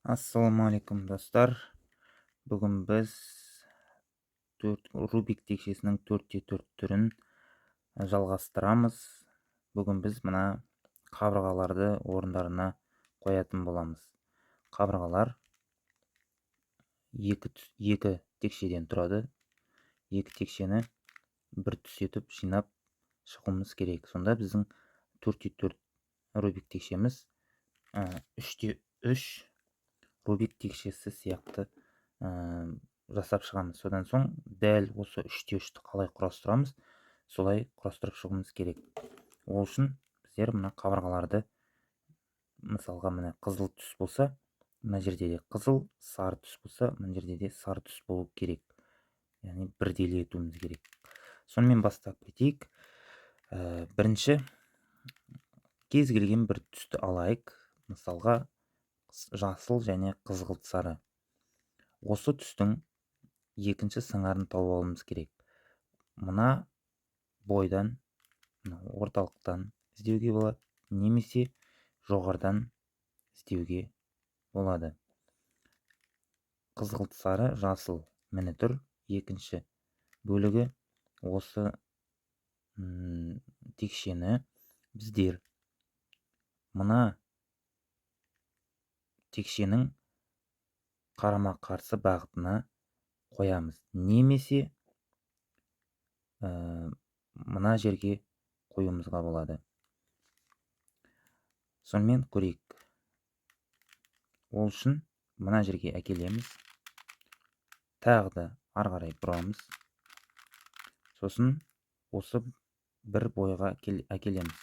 Ассалаумағалейкум достар. Бүгін біз Рубик текшесінің 4-4 түрін жалғастырамыз. Бүгін біз мына қабырғаларды орындарына қоятын боламыз. Қабырғалар екі текшеден тұрады. Екі текшені бір түс етіп жинап шығуымыз керек. Сонда біздің 4-4 Рубик текшеміз 3-3 Рубик текшесі сияқты жасап шығамыз. Содан соң дәл осы 3-3-ті қалай құрастырамыз, солай құрастырып шығуымыз керек. Ол үшін біздер мына қабырғаларды, мысалға мына қызыл түс болса, мына жерде де қызыл, сары түс болса, мына жерде де сары түс болу керек. Яғни бірдей етуіміз керек. Сонымен бастап кетейік. Бірінші кез келген бір түсті алайық. Мысалға жасыл және қызғылт сары. Осы түстің екінші сыңарын тауып алуымыз керек. Мына бойдан, орталықтан іздеуге болады, немесе жоғарыдан іздеуге болады. Қызғылт сары, жасыл міне тұр. Екінші бөлігі осы текшені біздер мына текшенің қарама қарсы бағытына қоямыз, немесе мына жерге қоюымызға болады. Сонымен көрейік. Ол үшін мына жерге әкелеміз, тағы да ары қарай бұрамыз. Сосын осы бір бойға әкелеміз.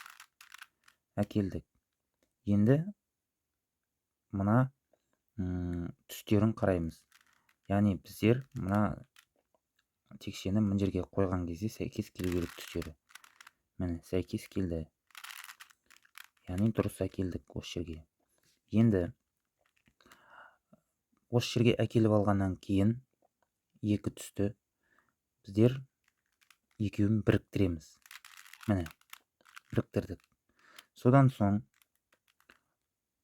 Әкелдік. Енді мына түстерін қараймыз. Яғни біздер мына текшені мына жерге қойған кезде сәйкес келу керек түстері. Міне сәйкес келді. Яғни дұрыс әкелдік осы жерге. Енді осы жерге әкеліп алғаннан кейін екі түсті біздер екеуін біріктіреміз. Міне біріктірдік. Содан соң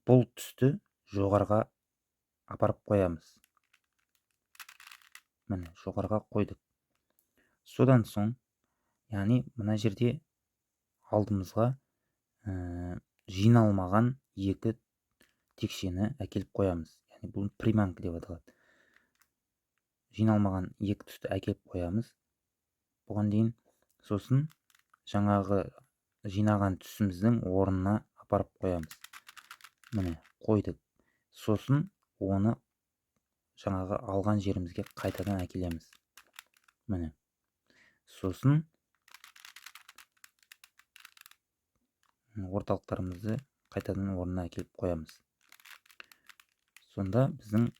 бұл түсті жоғарға апарып қоямыз. Міне жоғарға қойдық. Содан соң, яғни мына жерде алдымызға жиналмаған екі текшені әкеліп қоямыз. Яғни бұл приманка деп аталады. Жиналмаған екі түсті әкеліп қоямыз. Бұған дейін сосын жаңағы жинаған түсіміздің орнына апарып қоямыз. Міне қойдық. Сосын оны жаңағы алған жерімізге қайтадан әкелеміз. Міне. Сосын орталықтарымызды қайтадан орнына әкеліп қоямыз. Сонда біздің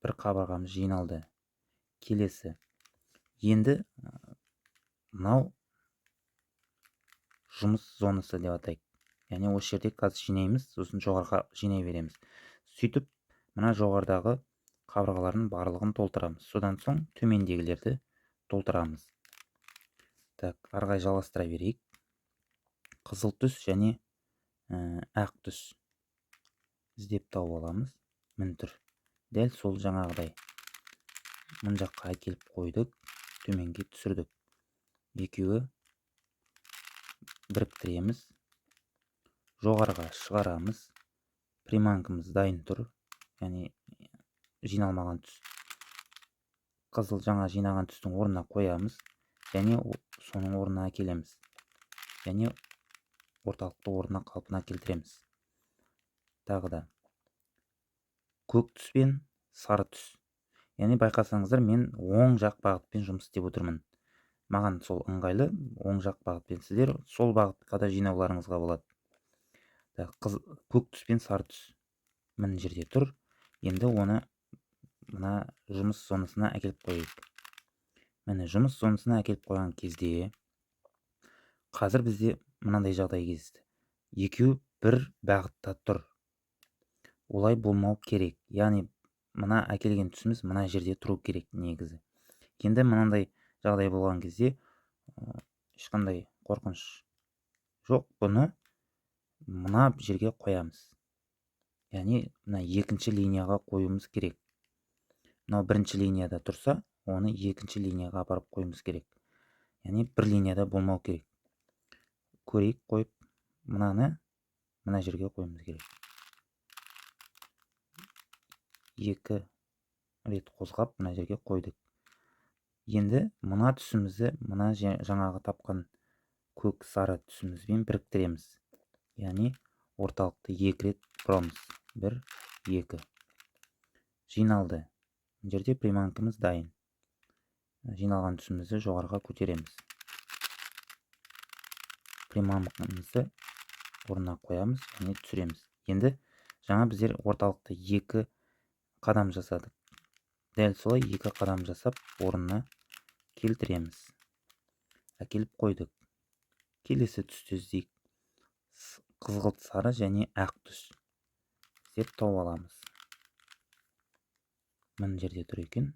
бір қабырғамыз жиналды. Келесі. Енді мынау жұмыс зонасы деп атайық. Яғни осы жерде қазір жинаймыз, сосын жоғарыға жинай береміз. Сөйтіп, мына жоғарыдағы қабырғалардың барлығын толтырамыз. Содан соң төмендегілерді толтырамыз. Так, арғай жалғастыра берейік. Қызыл түс және ақ түс іздеп тауып аламыз. Міне тұр. Дәл сол жаңағыдай. Мына жаққа әкеліп қойдық, төменге түсірдік. Екеуі біріктіреміз. Жоғарыға шығарамыз. Приманкамыз дайын тұр. Яғни жиналмаған түс. Қызыл жаңа жинаған түстің орнына қоямыз. Және соның орнына әкелеміз. Және орталықты орнына қалпына келтіреміз. Тағы да көк түс пен сары түс. Яғни байқасаңыздар, мен оң жақ бағытпен жұмыс істеп отырмын. Маған сол ыңғайлы, оң жақ бағытпен, сіздер сол бағытқа да жинауларыңызға болады. Көк түс пен сары түс мына жерде тұр. Енді оны мына жұмыс зонасына әкеліп қойайық. Міне жұмыс зонасына әкеліп қойған кезде қазір бізде мынандай жағдай кездесті. Екеуі бір бағытта тұр. Олай болмау керек. Яғни мына әкелген түсіміз мына жерде тұру керек негізі. Енді мынандай жағдай болған кезде ешқандай қорқыныш жоқ. Бұны мына жерге қоямыз. яғни мына екінші линияға қоюымыз керек. Мынау бірінші линияда тұрса, оны екінші линияға апарып қоюымыз керек. Яғни бір линияда болмау керек. Көрейік, қойып, мынаны мына жерге қоюымыз керек. 2 рет қозғап, мына жерге қойдық. Енді мына түсімізді мына жаңағы тапқан көк сары түсімізбен біріктіреміз. Яғни орталықты 2 рет бұрамыз. 1, 2. Жиналды. Бұл жерде приманкамыз дайын. Жиналған түсімізді жоғарыға көтереміз. Приманкамызды орнына қоямыз, және түсіреміз. Енді жаңа біздер орталықты 2 қадам жасадық. Дәл солай 2 қадам жасап, орнына келтіреміз. Әкеліп қойдық. Келесі түсті іздейік. Қызғылт сары және ақ түс. Біздер тауып аламыз. Мына жерде тұр екен.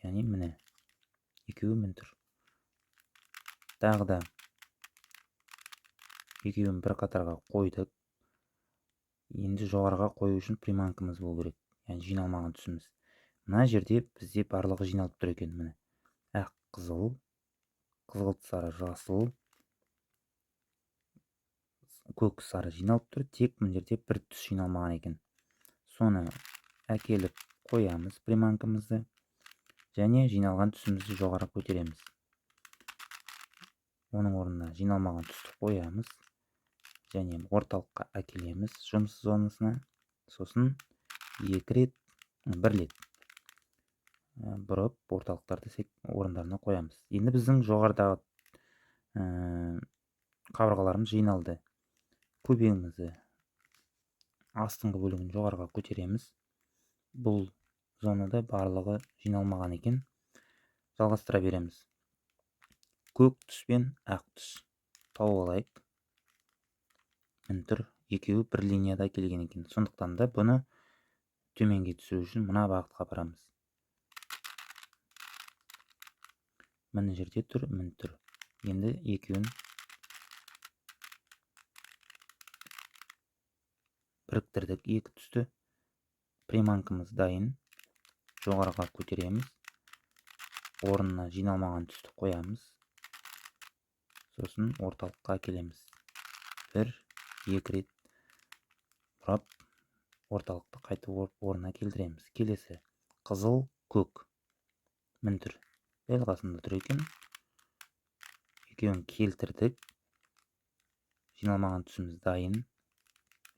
Яғни міне. Екеуі мін тұр. Тағы да екеуін бір қатарға қойдық. Енді жоғарыға қою үшін приманкамыз болу керек. Яғни жиналмаған түсіміз. Мына жерде бізде барлығы жиналып тұр екен. Міне. Ақ қызыл, қызғылт сары жасыл, көк сары жиналып тұр. Тек мына жерде бір түс жиналмаған екен. Соны әкеліп қоямыз приманкамызды. Және жиналған түсімізді жоғары көтереміз. Оның орнына жиналмаған түсті қоямыз. Және орталыққа әкелеміз жұмыс зонасына. Сосын 2 рет, 1 рет бұрып орталықтарды орындарына қоямыз. Енді біздің жоғарыдағы қабырғаларымыз жиналды. Көбегімізді астыңғы бөлігін жоғарыға көтереміз. Бұл зонада барлығы жиналмаған екен. Жалғастыра береміз. Көк түс пен ақ түс тауып алайық. Мін тұр. Екеуі бір линияда келген екен. Сондықтан да бұны төменге түсіру үшін мына бағытқа апарамыз. Мына жерде тұр, мін тұр. Енді екеуін біріктірдік. Екі түсті. Приманкамыз дайын. Жоғарыға көтереміз. Орнына жиналмаған түсті қоямыз. Сосын орталыққа әкелеміз. 1, 2 рет бұрап, орталықты қайтып орнына келтіреміз. Келесі қызыл, көк мін тұр. Дәл қасында тұр екен. Екеуін келтірдік. Жиналмаған түсіміз дайын.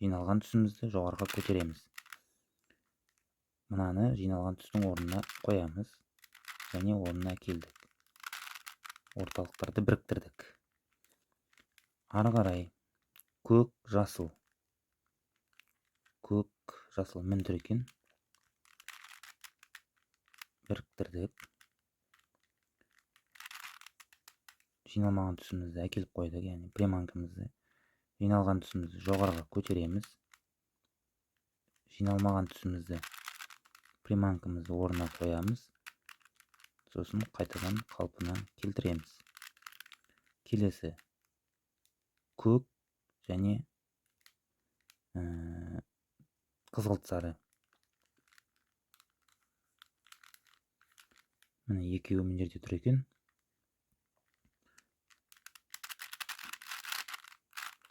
Жиналған түсімізді жоғарыға көтереміз. Мынаны жиналған түстің орнына қоямыз. Және орнына әкелдік. Орталықтарды біріктірдік. Ары қарай көк, жасыл. Көк, жасыл мін тұр екен. Біріктірдік. Жиналмаған түсімізді әкеліп қойдық. Яғни приманкамызды. Жиналған түсімізді жоғарыға көтереміз. Жиналмаған түсімізді приманкамызды орнына қоямыз. Сосын қайтадан қалпына келтіреміз. Келесі көк және қызғылт сары. Міне екеуі мына жерде тұр екен.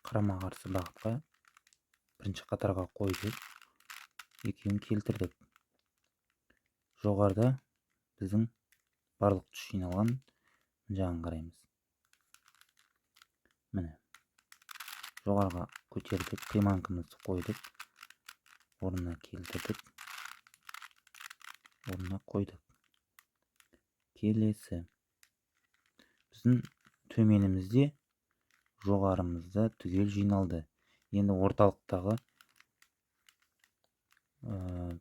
Қарама қарсы бағытқа бірінші қатарға қойдық. Екеуін келтірдік. Жоғарыда біздің барлық түс жиналған жағын қараймыз. Міне. Жоғарыға көтердік. Приманкамызды қойдық. Орнына келтірдік. Орнына қойдық. Келесі. Біздің төменімізде жоғарымызда түгел жиналды. Енді орталықтағы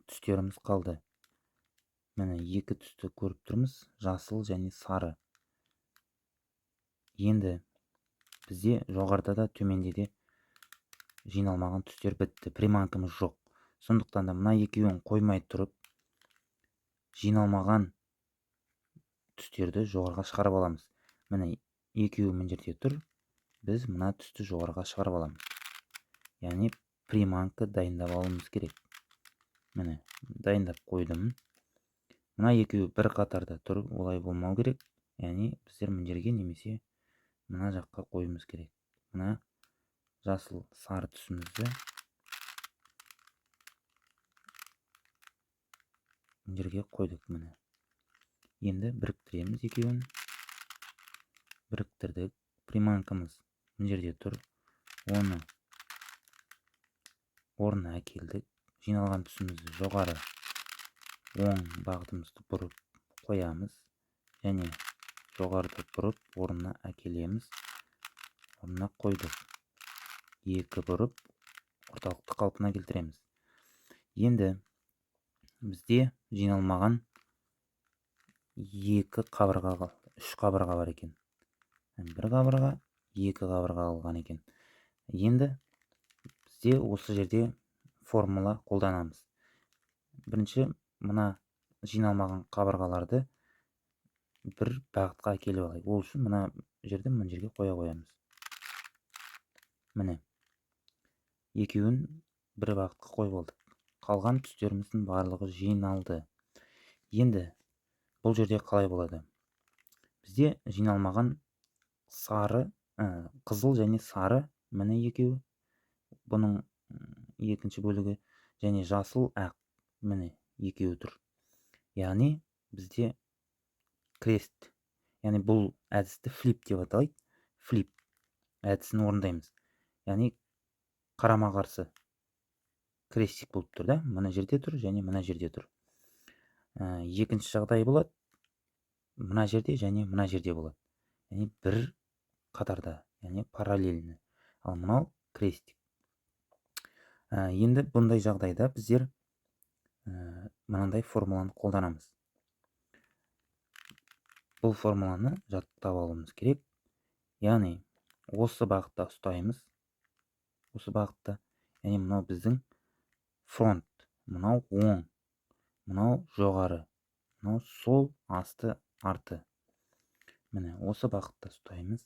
түстеріміз қалды. Міне екі түсті көріп тұрмыз. Жасыл және сары. Енді бізде жоғарыда да төменде де жиналмаған түстер бітті. Приманкамыз жоқ. Сондықтан да мына екеуін қоймай тұрып, жиналмаған түстерді жоғарыға шығарып аламыз. Міне екеуі мына жерде тұр. Біз мына түсті жоғарыға шығарып аламыз. Яғни приманка дайындап алуымыз керек. Міне, дайындап қойдым. Мына екеуі бір қатарда тұр, олай болмау керек. Яғни біздер мына жерге немесе мына жаққа қоюымыз керек. Мына жасыл сары түсімізді мына жерге қойдық. Міне. Енді біріктіреміз екеуін. Біріктірдік. Приманкамыз мына жерде тұр. Оны орнына әкелдік. Жиналған түсімізді жоғары оң бағытымызды бұрып қоямыз. Және жоғарыда бұрып орнына әкелеміз. Орнына қойдық. Екі бұрып орталықты қалпына келтіреміз. Енді бізде жиналмаған екі қабырға, үш қабырға бар екен. Бір қабырға, екі қабырға қалған екен. Енді бізде осы жерде формула қолданамыз. Бірінші, мына жиналмаған қабырғаларды бір бағытқа әкеліп алайық. Ол үшін мына жерге қоя қоямыз. Міне, екеуін бір бағытқа қойып алдық. Қалған түстеріміздің барлығы жиналды. Енді бұл жерде қалай болады? Бізде жиналмаған сары, қызыл және сары, міне екеуі. Бұның екінші бөлігі және жасыл ақ, міне екеуі тұр. Яғни бізде крест, яғни бұл әдісті флип деп аталайды. Флип әдісін орындаймыз. Яғни қарама-қарсы крестик болып тұр да. Мына жерде тұр және мына жерде тұр. Екінші жағдай болады. Мына жерде және мына жерде болады. Яғни бір қатарда, яғни параллельно. Ал мынау крестик. Енді бұндай жағдайда біздер мынандай формуланы қолданамыз. Бұл формуланы жаттап алуымыз керек. Яғни осы бағытта ұстаймыз. Осы бағытта. Яғни мынау біздің фронт. Мынау оң. Мынау жоғары. Мынау сол, асты, арты. Міне осы бағытта ұстаймыз.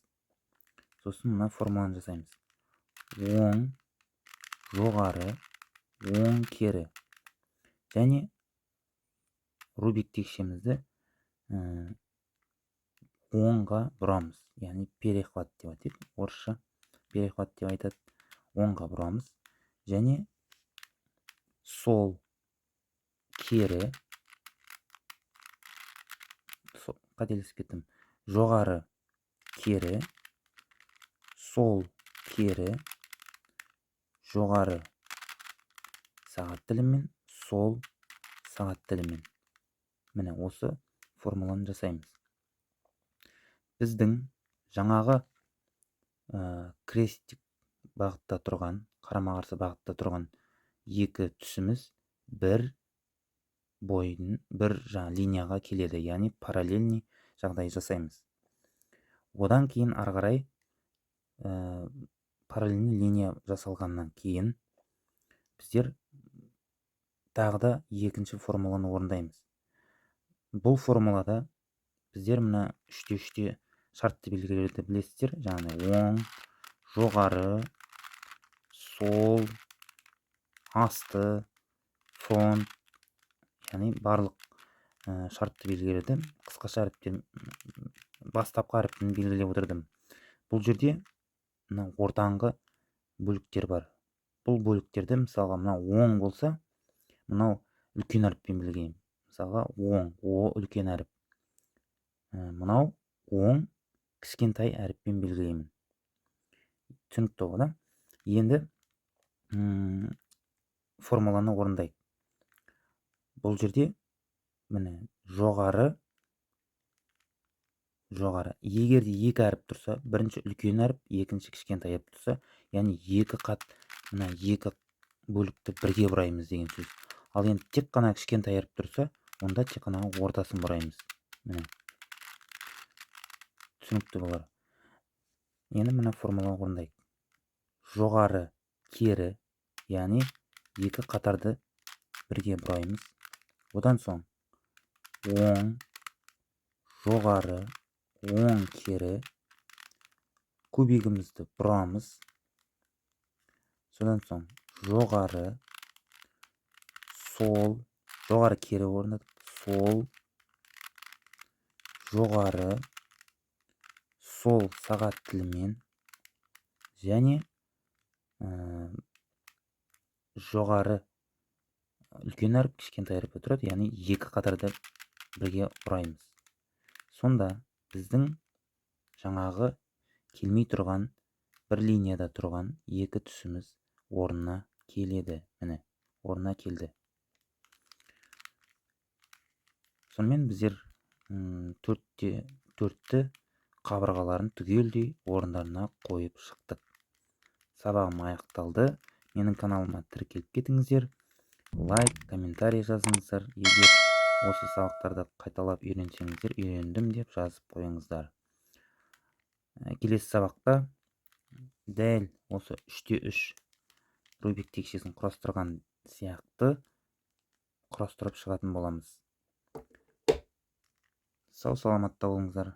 Сосын мына формуланы жасаймыз. Оң, жоғары, оң, кері. Және рубик текшемізді оңға бұрамыз. Яғни перехват деп айтады. Орысша перехват деп айтады. Оңға бұрамыз. Және сол, кері, қателесіп кеттім. Жоғары, кері, сол, кері, жоғары сағат тілімен, сол сағат тілімен. Міне осы формуланы жасаймыз. Біздің жаңағы крестик бағытта тұрған, қарама-қарсы бағытта тұрған екі түсіміз бір линияға келеді. Яғни параллельный жағдай жасаймыз. Одан кейін ары қарай параллельный линия жасалғаннан кейін біздер тағы да екінші формуланы орындаймыз. Бұл формулада біздер мына 3-3 шартты белгілерді білесіздер. Жаңағы оң, жоғары, сол, асты, фронт, яғни барлық шартты белгілерді қысқаша әріптен, бастапқы әріптен белгілеп отырдым. Бұл жерде мына ортаңғы бөліктер бар. Бұл бөліктерді мысалға мына оң болса, мынау үлкен әріппен белгілеймін. Мысалға оң, о үлкен әріп. Мынау оң, кішкентай әріппен белгілеймін. Түсінікті ғой да? Енді формуланы орындайық. Бұл жерде міне жоғары. Егер де екі әріп тұрса, бірінші үлкен әріп, екінші кішкентай әріп тұрса, яғни мына екі бөлікті бірге бұраймыз деген сөз. Ал енді тек қана кішкентай әріп тұрса, онда тек қана ортасын бұраймыз. Міне. Түсінікті болар. Енді мына формуланы орындайық. Жоғары, кері, яғни екі қатарды бірге бұраймыз. Одан соң оң, жоғары, оң, кері, кубигімізді бұрамыз. Содан соң жоғары, сол, жоғары кері орнатып, сол, жоғары, сол сағат тілімен және жоғары үлкен әріп кішкентай әріпте тұрады, яғни екі қатарда бірге ұраймыз. Сонда біздің жаңағы келмей тұрған бір линияда тұрған екі түсіміз орнына келеді. Міне, орнына келді. Сонымен біздер төртті қабырғаларын түгелдей орындарына қойып шықтық. Сабағым аяқталды. Менің каналыма тіркеліп кетіңіздер. Лайк, комментарий жазыңыздар. Егер осы сабақтарды қайталап үйренсеңіздер, үйрендім деп жазып қойыңыздар. Келесі сабақта дәл осы 3-те-3 Рубик текшесін құрастырған сияқты құрастырып шығатын боламыз. Сау саламатта болыңыздар.